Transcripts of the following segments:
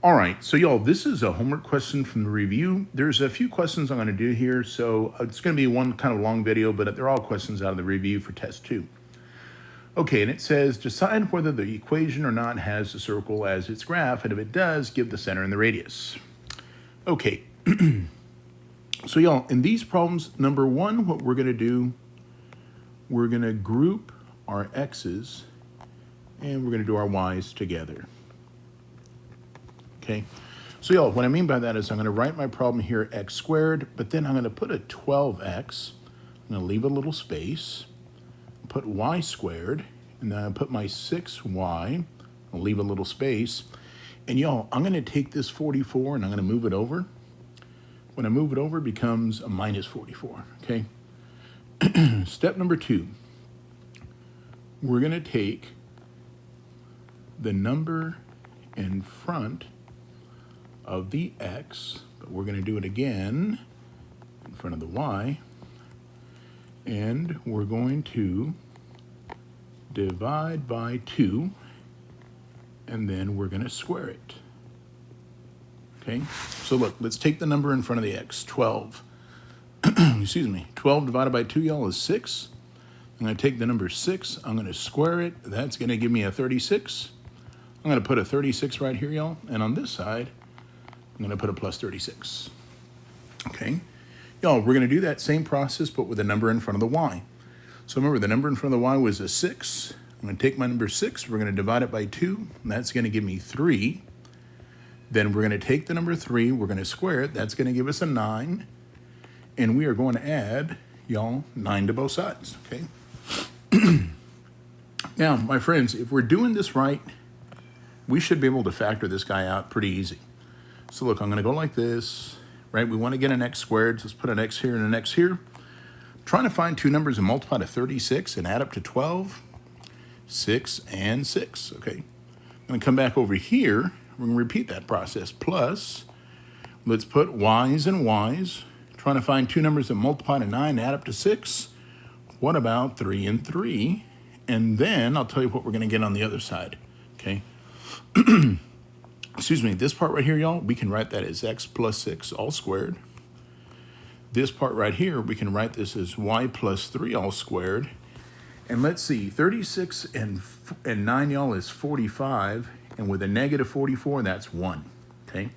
All right, so y'all, this is a homework question from the review. There's a few questions I'm going to do here, so it's going to be one kind of long video, but they're all questions out of the review for test 2. Okay, and it says, decide whether the equation or not has a circle as its graph, and if it does, give the center and the radius. Okay, so y'all, in these problems, number one, what we're going to do, we're going to group our x's, and we're going to do our y's together. Okay, so y'all, what I mean by that is I'm going to write my problem here x squared, but then I'm going to put a 12x, I'm going to leave a little space, put y squared, and then I put my 6y, I'll leave a little space, and y'all, I'm going to take this 44 and I'm going to move it over. When I move it over, it becomes a minus 44, okay? Step number 2, we're going to take the number in front of the x, but we're going to do it again in front of the y, and we're going to divide by 2, and then we're going to square it. Okay, so look, let's take the number in front of the x, 12. Excuse me, 12 divided by 2, y'all, is 6. I'm going to take the number 6, I'm going to square it, that's going to give me a 36. I'm going to put a 36 right here, y'all, and on this side, I'm going to put a plus 36. Okay, y'all, we're going to do that same process, but with a number in front of the y. So remember, the number in front of the y was a 6. I'm going to take my number 6, we're going to divide it by 2, and that's going to give me 3. Then we're going to take the number 3, we're going to square it, that's going to give us a 9. And we are going to add, y'all, 9 to both sides, okay? Now, my friends, if we're doing this right, we should be able to factor this guy out pretty easy. So look, I'm going to go like this, right? We want to get an x squared. So let's put an x here and an x here. I'm trying to find two numbers and multiply to 36 and add up to 12. 6 and 6, okay? I'm going to come back over here. We're going to repeat that process. Plus, let's put y's and y's. Trying to find two numbers that multiply to 9 and add up to 6. What about 3 and 3? And then I'll tell you what we're going to get on the other side, okay? Excuse me, this part right here, y'all, we can write that as x plus 6 all squared. This part right here, we can write this as y plus 3 all squared. And let's see, 36 and 9, y'all, is 45. And with a negative 44, that's 1, okay?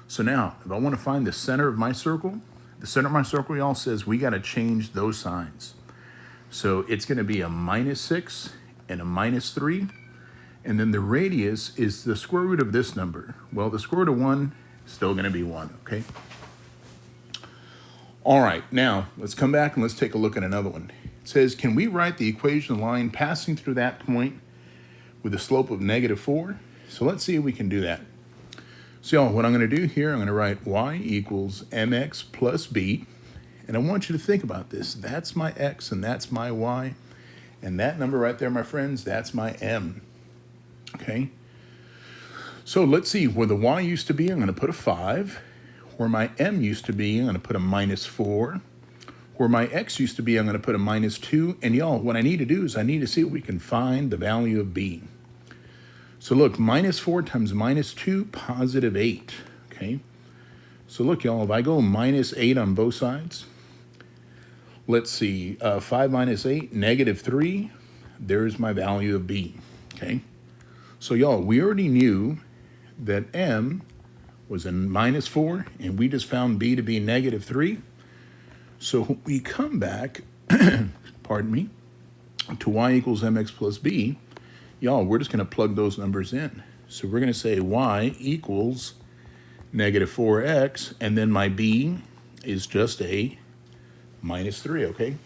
So now, if I want to find the center of my circle, the center of my circle, y'all, says we got to change those signs. So it's going to be a minus 6 and a minus 3. And then the radius is the square root of this number. Well, the square root of 1 is still going to be 1, okay? All right, now let's come back and let's take a look at another one. It says, can we write the equation of the line passing through that point with a slope of negative 4? So let's see if we can do that. So y'all, what I'm going to do here, I'm going to write y equals mx plus b. And I want you to think about this. That's my x and that's my y. And that number right there, my friends, that's my m. Okay? So let's see, where the y used to be, I'm going to put a 5. Where my m used to be, I'm going to put a minus 4. Where my x used to be, I'm going to put a minus 2. And y'all, what I need to do is I need to see if we can find the value of b. So look, minus 4 times minus 2, positive 8, okay? So look, y'all, if I go minus 8 on both sides, let's see, 5 minus 8, negative 3, there's my value of b, okay? So y'all, we already knew that m was a minus 4, and we just found b to be negative 3. So when we come back, pardon me, to y equals mx plus b, y'all, we're just going to plug those numbers in. So we're going to say y equals negative 4x, and then my b is just a minus 3, okay?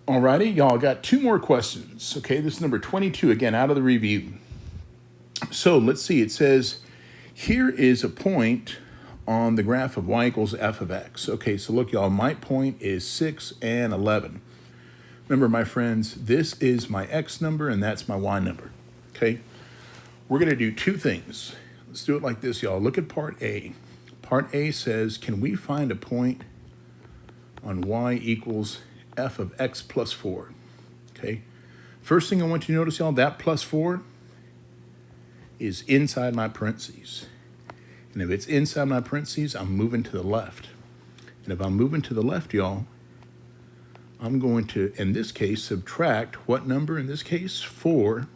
Alrighty, y'all, got two more questions, okay? This is number 22, again, out of the review. So let's see, it says, here is a point on the graph of y equals f of x. Okay, so look, y'all, my point is 6 and 11. Remember, my friends, this is my x number and that's my y number, okay? We're going to do two things. Let's do it like this, y'all. Look at part A. Part A says, can we find a point on y equals f of x plus 4, okay? First thing I want you to notice, y'all, that plus 4 is inside my parentheses. And if it's inside my parentheses, I'm moving to the left. And if I'm moving to the left, y'all, I'm going to, in this case, subtract what number in this case? 4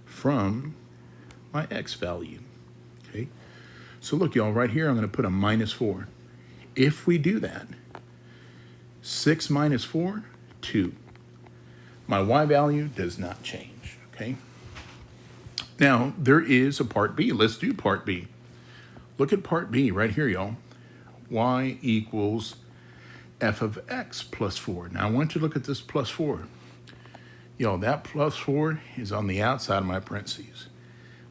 from my x value, okay? So look, y'all, right here, I'm going to put a minus 4. If we do that, 6 minus 4, 2. My y value does not change, okay? Now, there is a part B. Let's do part B. Look at part B right here, y'all. Y equals f of x plus 4. Now, I want you to look at this plus 4. Y'all, that plus 4 is on the outside of my parentheses.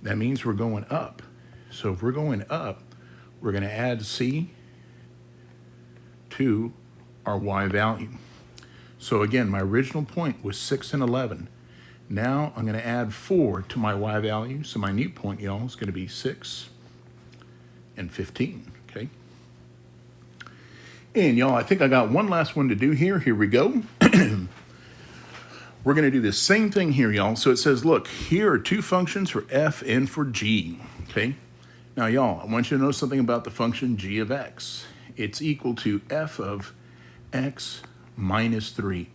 That means we're going up. So if we're going up, we're going to add c to our y value. So again, my original point was 6 and 11. Now I'm going to add 4 to my y value. So my new point, y'all, is going to be 6 and 15, okay? And y'all, I think I got one last one to do here. Here we go. We're going to do the same thing here, y'all. So it says, look, here are 2 functions for f and for g, okay? Now, y'all, I want you to know something about the function g of x. It's equal to f of x minus 3.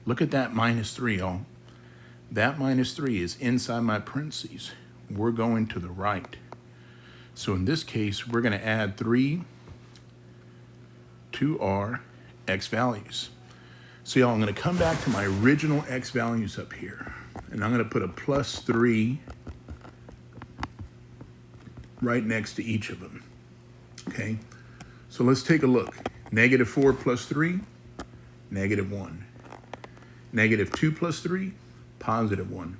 Look at that minus 3, y'all. That minus 3 is inside my parentheses. We're going to the right. So in this case, we're going to add 3 to our x values. So y'all, I'm going to come back to my original x values up here. And I'm going to put a plus 3 right next to each of them. Okay? So let's take a look. Negative 4 plus 3, negative 1. Negative 2 plus 3, positive 1.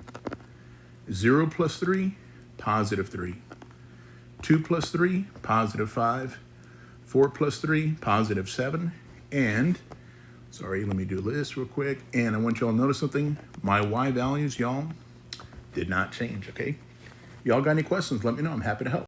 0 plus 3, positive 3. 2 plus 3, positive 5. 4 plus 3, positive 7. And, sorry, let me do this real quick. And I want y'all to notice something. My y values, y'all, did not change, okay? Y'all got any questions? Let me know. I'm happy to help.